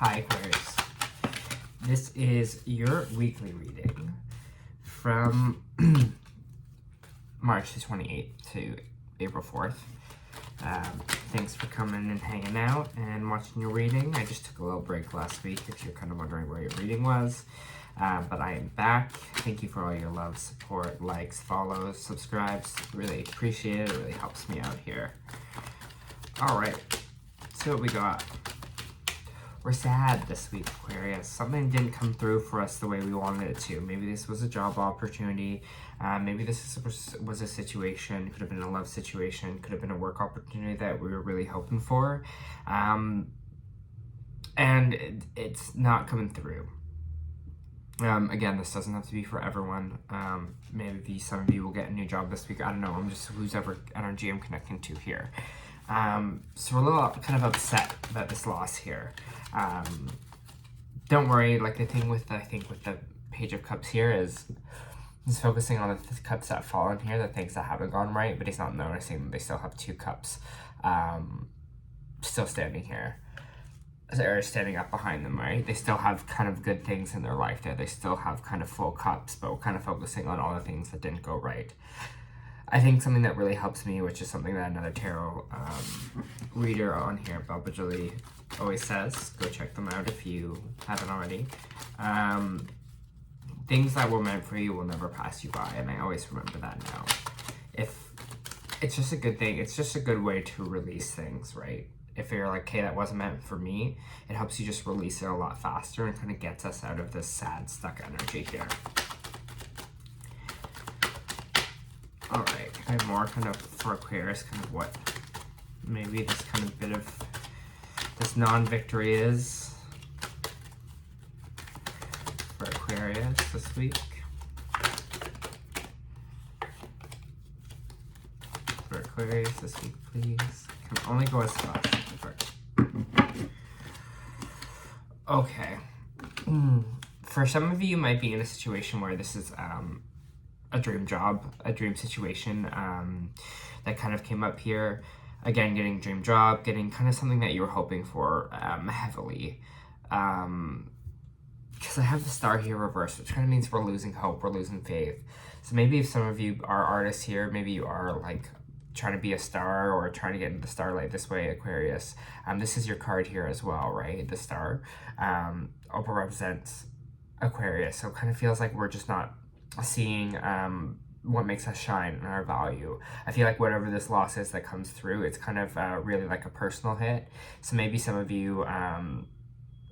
Hi Aquarius. This is your weekly reading from March the 28th to April 4th. Thanks for coming and hanging out and watching your reading. I just took a little break last week if you're kind of wondering where your reading was. But I am back. Thank you for all your love, support, likes, follows, subscribes. Really appreciate it. It really helps me out here. Alright, so what we got. We're sad this week, Aquarius. Something didn't come through for us the way we wanted it to. Maybe this was a job opportunity. Maybe this was a situation. Could have been a love situation. Could have been a work opportunity that we were really hoping for. And it's not coming through. Again, this doesn't have to be for everyone. Maybe some of you will get a new job this week. I don't know. I'm just whoever energy I'm connecting to here. So we're a little kind of upset about this loss here. Don't worry, like the thing with, I think with the Page of Cups here is he's focusing on the cups that fall in here, the things that haven't gone right, but he's not noticing that they still have two cups still standing here. Or standing up behind them, right? They still have kind of good things in their life there. They still have kind of full cups, but we're kind of focusing on all the things that didn't go right. I think something that really helps me, which is something that another tarot reader on here, Baba Jolie, always says, go check them out if you haven't already. Things that were meant for you will never pass you by, and I always remember that now. If it's just a good thing, it's just a good way to release things, right? If you're like, okay, that wasn't meant for me, it helps you just release it a lot faster and kind of gets us out of this sad, stuck energy here. Alright, I have more kind of for Aquarius, kind of what maybe this kind of bit of this non-victory is for Aquarius this week. For Aquarius this week, please. Can only go as fast. Okay. For some of you, you might be in a situation where this is a dream job, a dream situation that kind of came up here. Again, getting a dream job, getting kind of something that you were hoping for heavily. Because I have the star here reversed, which kind of means we're losing hope, we're losing faith. So maybe if some of you are artists here, maybe you are like trying to be a star or trying to get into the starlight this way, Aquarius. This is your card here as well, right? The star. Oprah represents Aquarius, so it kind of feels like we're just not seeing what makes us shine and our value. I feel like whatever this loss is that comes through, it's kind of really like a personal hit. So maybe some of you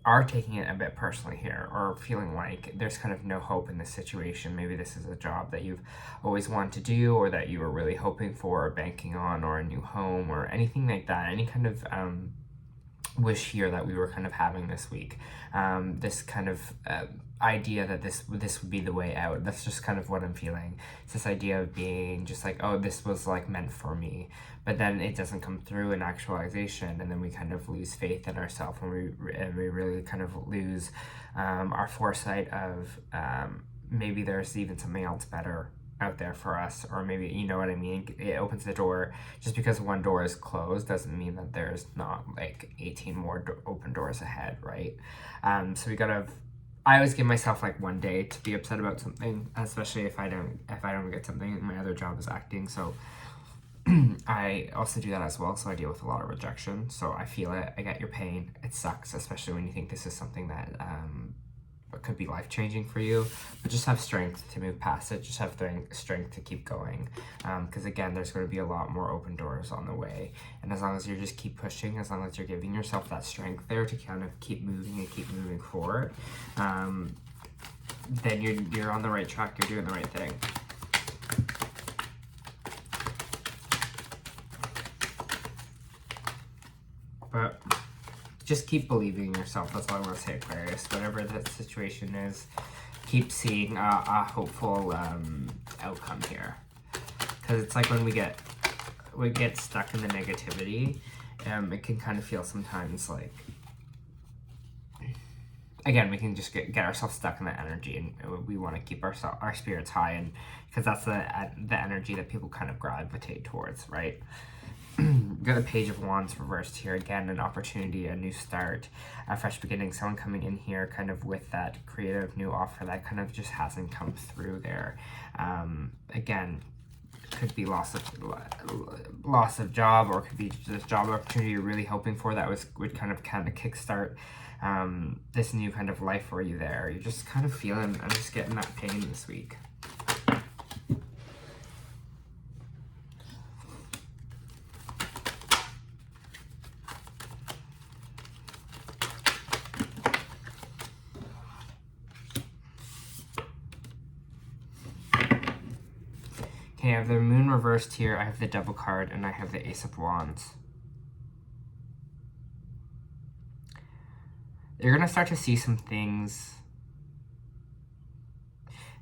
are taking it a bit personally here, or feeling like there's kind of no hope in this situation. Maybe this is a job that you've always wanted to do, or that you were really hoping for, or banking on, or a new home, or anything like that. Any kind of wish here that we were kind of having this week. This kind of idea that this would be the way out. That's just kind of what I'm feeling. It's this idea of being just like, oh, this was like meant for me, but then it doesn't come through in actualization, and then we kind of lose faith in ourselves, and we really kind of lose our foresight of maybe there's even something else better out there for us, or maybe, you know what I mean, it opens the door. Just because one door is closed doesn't mean that there's not like 18 more open doors ahead, right? So we gotta, I always give myself like one day to be upset about something, especially if I don't get something. My other job is acting, so I also do that as well. So I deal with a lot of rejection, so I feel it, I get your pain. It sucks, especially when you think this is something that could be life-changing for you, but just have strength to move past it. Just have strength to keep going, because again, there's going to be a lot more open doors on the way, and as long as you just keep pushing, as long as you're giving yourself that strength there to kind of keep moving and keep moving forward, then you're on the right track. You're doing the right thing. But just keep believing in yourself. That's all I want to say, Aquarius. Whatever the situation is, keep seeing a hopeful outcome here. Because it's like when we get stuck in the negativity, it can kind of feel sometimes like, again, we can just get ourselves stuck in that energy, and we want to keep our spirits high, and because that's the energy that people kind of gravitate towards, right? We got the Page of Wands reversed here. Again, an opportunity, a new start, a fresh beginning. Someone coming in here kind of with that creative new offer that kind of just hasn't come through there. Again, could be loss of job, or could be this job opportunity you're really hoping for that would kind of kickstart this new kind of life for you there. You're just kind of feeling, I'm just getting that pain this week. Okay, I have the Moon reversed here, I have the Devil card, and I have the Ace of Wands. You're going to start to see some things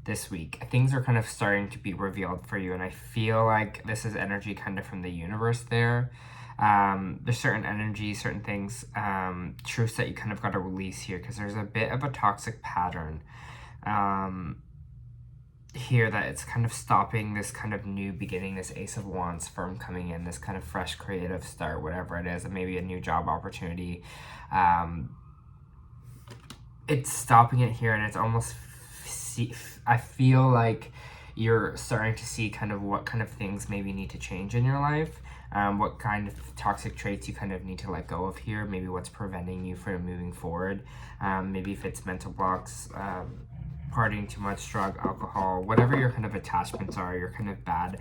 this week. Things are kind of starting to be revealed for you, and I feel like this is energy kind of from the universe there. There's certain energy, certain things, truths that you kind of got to release here, because there's a bit of a toxic pattern here that it's kind of stopping this kind of new beginning, this Ace of Wands from coming in, this kind of fresh creative start, whatever it is, maybe a new job opportunity. It's stopping it here, and it's almost, I feel like you're starting to see kind of what kind of things maybe need to change in your life, what kind of toxic traits you kind of need to let go of here, maybe what's preventing you from moving forward, maybe if it's mental blocks, partying too much, drug, alcohol, whatever your kind of attachments are, your kind of bad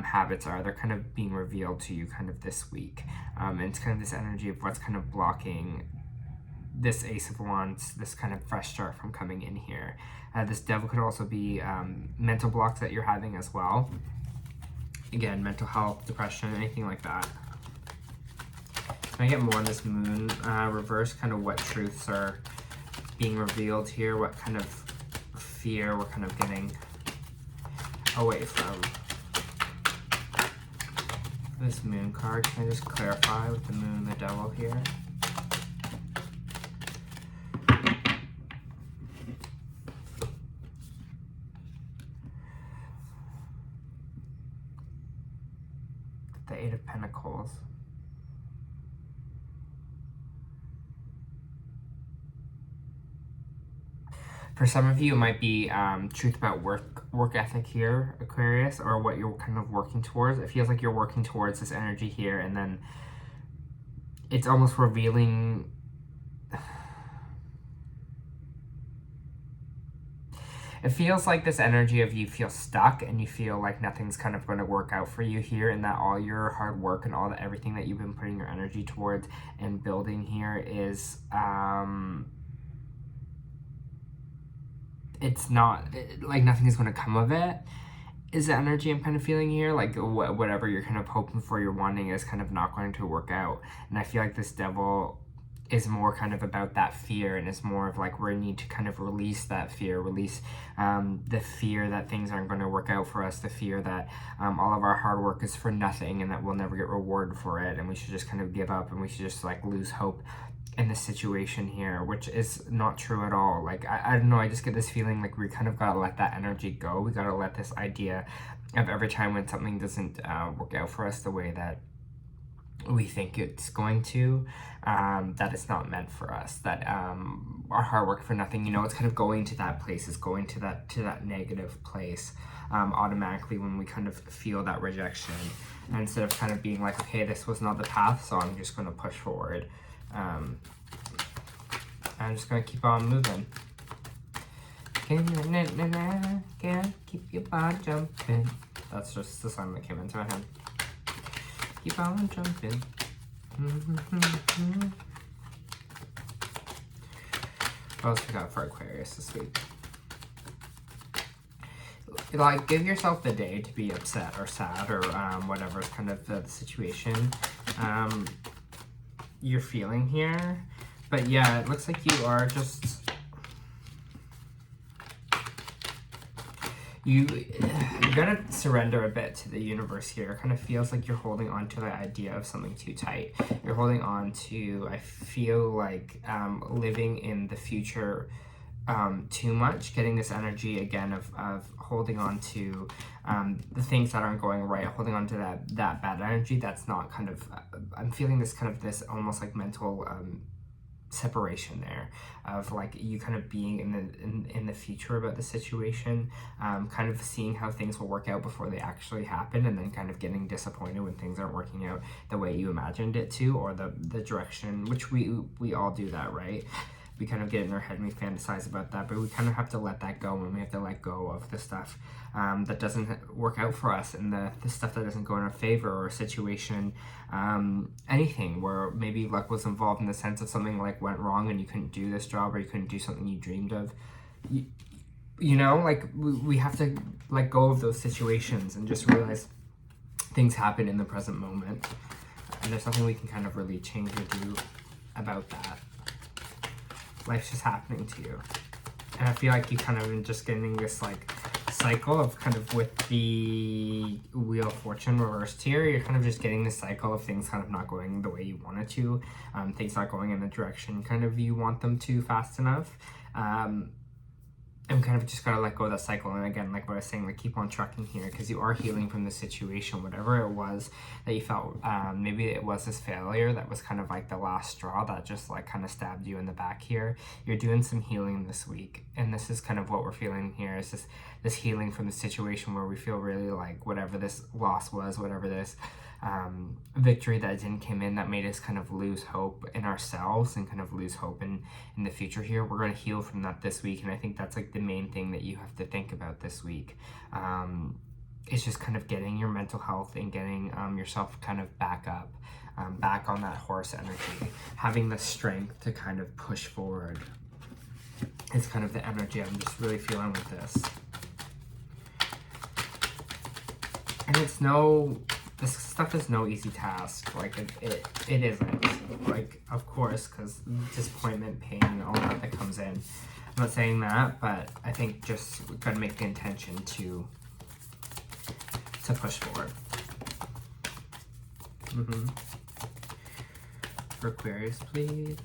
habits are, they're kind of being revealed to you kind of this week. And it's kind of this energy of what's kind of blocking this Ace of Wands, this kind of fresh start from coming in here. This Devil could also be mental blocks that you're having as well. Again, mental health, depression, anything like that. Can I get more on this Moon reverse? Kind of what truths are being revealed here? What kind of fear we're kind of getting away from this Moon card? Can I just clarify with the Moon and the Devil here? The Eight of Pentacles. For some of you, it might be truth about work ethic here, Aquarius, or what you're kind of working towards. It feels like you're working towards this energy here, and then it's almost revealing. It feels like this energy of you feel stuck, and you feel like nothing's kind of going to work out for you here, and that all your hard work and everything that you've been putting your energy towards and building here is it's not, like nothing is going to come of it, is the energy I'm kind of feeling here. Like whatever you're kind of hoping for, you're wanting, is kind of not going to work out. And I feel like this Devil is more kind of about that fear, and it's more of like we need to kind of release that fear, release the fear that things aren't going to work out for us, the fear that all of our hard work is for nothing, and that we'll never get rewarded for it, and we should just kind of give up, and we should just like lose hope in this situation here, which is not true at all. Like I don't know, I just get this feeling like we kind of gotta let that energy go. We gotta let this idea of every time when something doesn't work out for us the way that we think it's going to, that it's not meant for us, that our hard work for nothing, you know, it's kind of going to that place, it's going to that negative place automatically when we kind of feel that rejection, and instead of kind of being like, okay, this was not the path, so I'm just going to push forward. I'm just going to keep on moving. Can't keep your body jumping. That's just the song that came into my head. Keep on jumping. What else we got for Aquarius this week? Like, give yourself the day to be upset or sad or whatever is kind of the situation you're feeling here. But yeah, it looks like you are just... You gotta surrender a bit to the universe here. It kind of feels like you're holding on to the idea of something too tight. You're holding on to, I feel like, living in the future too much, getting this energy again of holding on to the things that aren't going right, holding on to that bad energy that's not kind of, I'm feeling this kind of this almost like mental separation there of like you kind of being in the future about the situation, kind of seeing how things will work out before they actually happen, and then kind of getting disappointed when things aren't working out the way you imagined it to, or the direction, which we all do that, right? We kind of get in our head and we fantasize about that, but we kind of have to let that go, and we have to let go of the stuff that doesn't work out for us, and the stuff that doesn't go in our favor, or a situation, anything where maybe luck was involved in the sense of something like went wrong and you couldn't do this job, or you couldn't do something you dreamed of. You know, like we have to let go of those situations and just realize things happen in the present moment, and there's nothing we can kind of really change or do about that. Life's just happening to you. And I feel like you kind of just getting this like cycle of kind of with the Wheel of Fortune reversed here, you're kind of just getting this cycle of things kind of not going the way you want it to, things not going in the direction kind of you want them to fast enough. And kind of just gotta let go of that cycle. And again, like what I was saying, like keep on trucking here, because you are healing from the situation, whatever it was that you felt. Maybe it was this failure that was kind of like the last straw that just like kind of stabbed you in the back here. You're doing some healing this week, and this is kind of what we're feeling here, is this healing from the situation where we feel really like whatever this loss was, whatever this victory that didn't come in, that made us kind of lose hope in ourselves and kind of lose hope in the future here. We're going to heal from that this week, and I think that's like the main thing that you have to think about this week. It's just kind of getting your mental health and getting yourself kind of back up, back on that horse energy, having the strength to kind of push forward. It's kind of the energy I'm just really feeling with this. And this stuff is no easy task. Like it isn't. Like, of course, because disappointment, pain, all that comes in. I'm not saying that, but I think just we gotta make the intention to push forward. For Aquarius, please.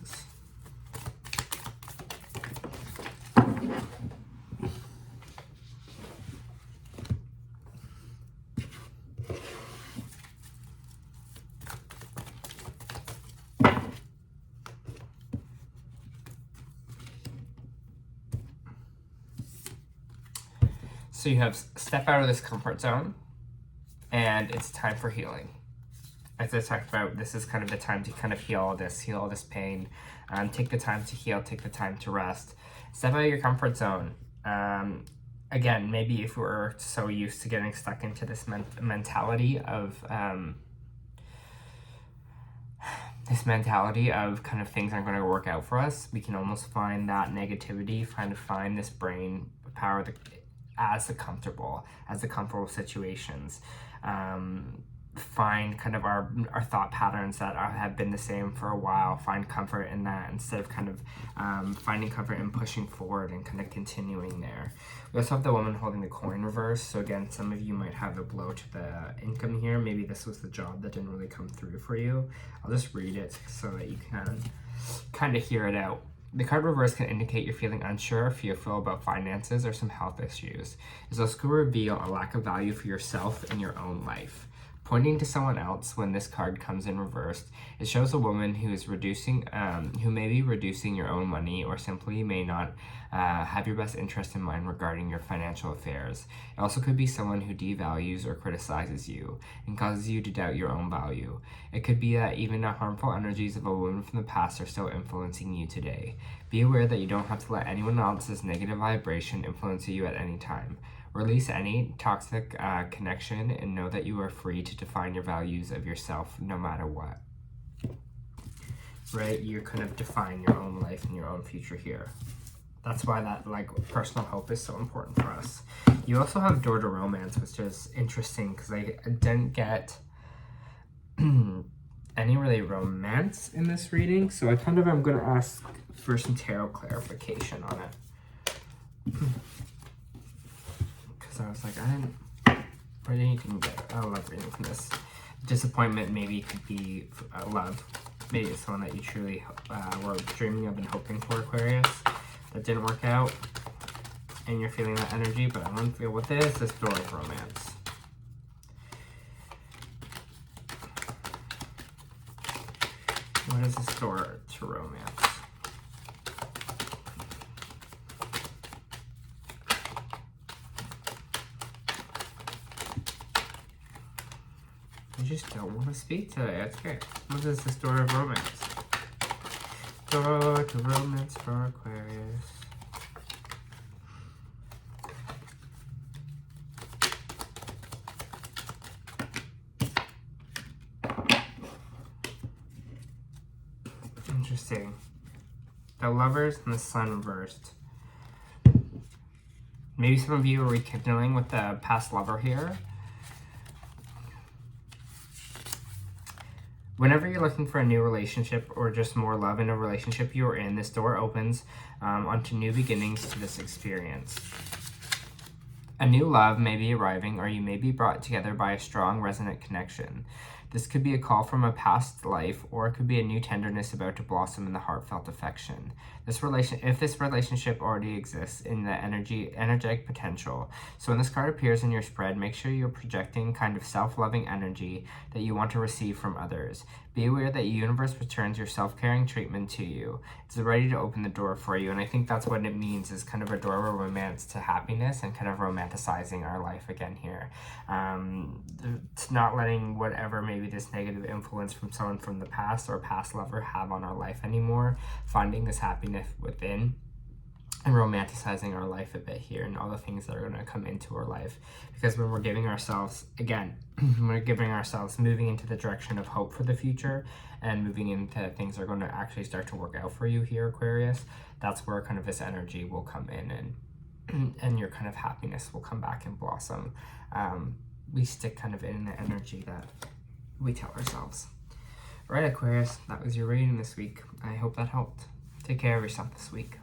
So you have step out of this comfort zone, and it's time for healing. As I talked about, this is kind of the time to kind of heal all this pain. Take the time to heal, take the time to rest. Step out of your comfort zone. Again, maybe if we're so used to getting stuck into this mentality of kind of things aren't going to work out for us, we can almost find that negativity, find this brain power as the comfortable situations. Find kind of our thought patterns that have been the same for a while. Find comfort in that instead of kind of finding comfort in pushing forward and kind of continuing there. We also have the woman holding the coin reverse. So again, some of you might have a blow to the income here. Maybe this was the job that didn't really come through for you. I'll just read it so that you can kind of hear it out. The card reverse can indicate you're feeling unsure, fearful about finances, or some health issues. It also could reveal a lack of value for yourself in your own life. Pointing to someone else when this card comes in reversed, it shows a woman who is who may be reducing your own money, or simply may not have your best interest in mind regarding your financial affairs. It also could be someone who devalues or criticizes you and causes you to doubt your own value. It could be that even the harmful energies of a woman from the past are still influencing you today. Be aware that you don't have to let anyone else's negative vibration influence you at any time. Release any toxic connection, and know that you are free to define your values of yourself no matter what. Right? You kind of define your own life and your own future here. That's why that like personal hope is so important for us. You also have door to romance, which is interesting because I didn't get any really romance in this reading. So I kind of am going to ask for some tarot clarification on it. I was like, I didn't even get a love reading from this. Disappointment maybe could be love. Maybe it's someone that you truly were dreaming of and hoping for, Aquarius. that didn't work out and you're feeling that energy, but I want to feel what is this door of romance. What is this door to romance? I just don't want to speak today. That's great. What is this door of romance? Door to romance for Aquarius. Interesting. The Lovers and the Sun reversed. Maybe some of you are rekindling with the past lover here. Whenever you're looking for a new relationship or just more love in a relationship you're in, this door opens onto new beginnings to this experience. A new love may be arriving, or you may be brought together by a strong, resonant connection. This could be a call from a past life, or it could be a new tenderness about to blossom in the heartfelt affection. If this relationship already exists in the energetic potential. So when this card appears in your spread, make sure you're projecting kind of self-loving energy that you want to receive from others. Be aware that the universe returns your self-caring treatment to you. It's ready to open the door for you, and I think that's what it means, is kind of a door of romance to happiness and kind of romanticizing our life again here. It's not letting whatever maybe this negative influence from someone from the past or past lover have on our life anymore, finding this happiness within and romanticizing our life a bit here and all the things that are going to come into our life. Because when we're giving ourselves, again, we're giving ourselves, moving into the direction of hope for the future and moving into things that are going to actually start to work out for you here, Aquarius, that's where kind of this energy will come in and your kind of happiness will come back and blossom. We stick kind of in the energy that we tell ourselves. All right, Aquarius, that was your reading this week. I hope that helped. Take care of yourself this week.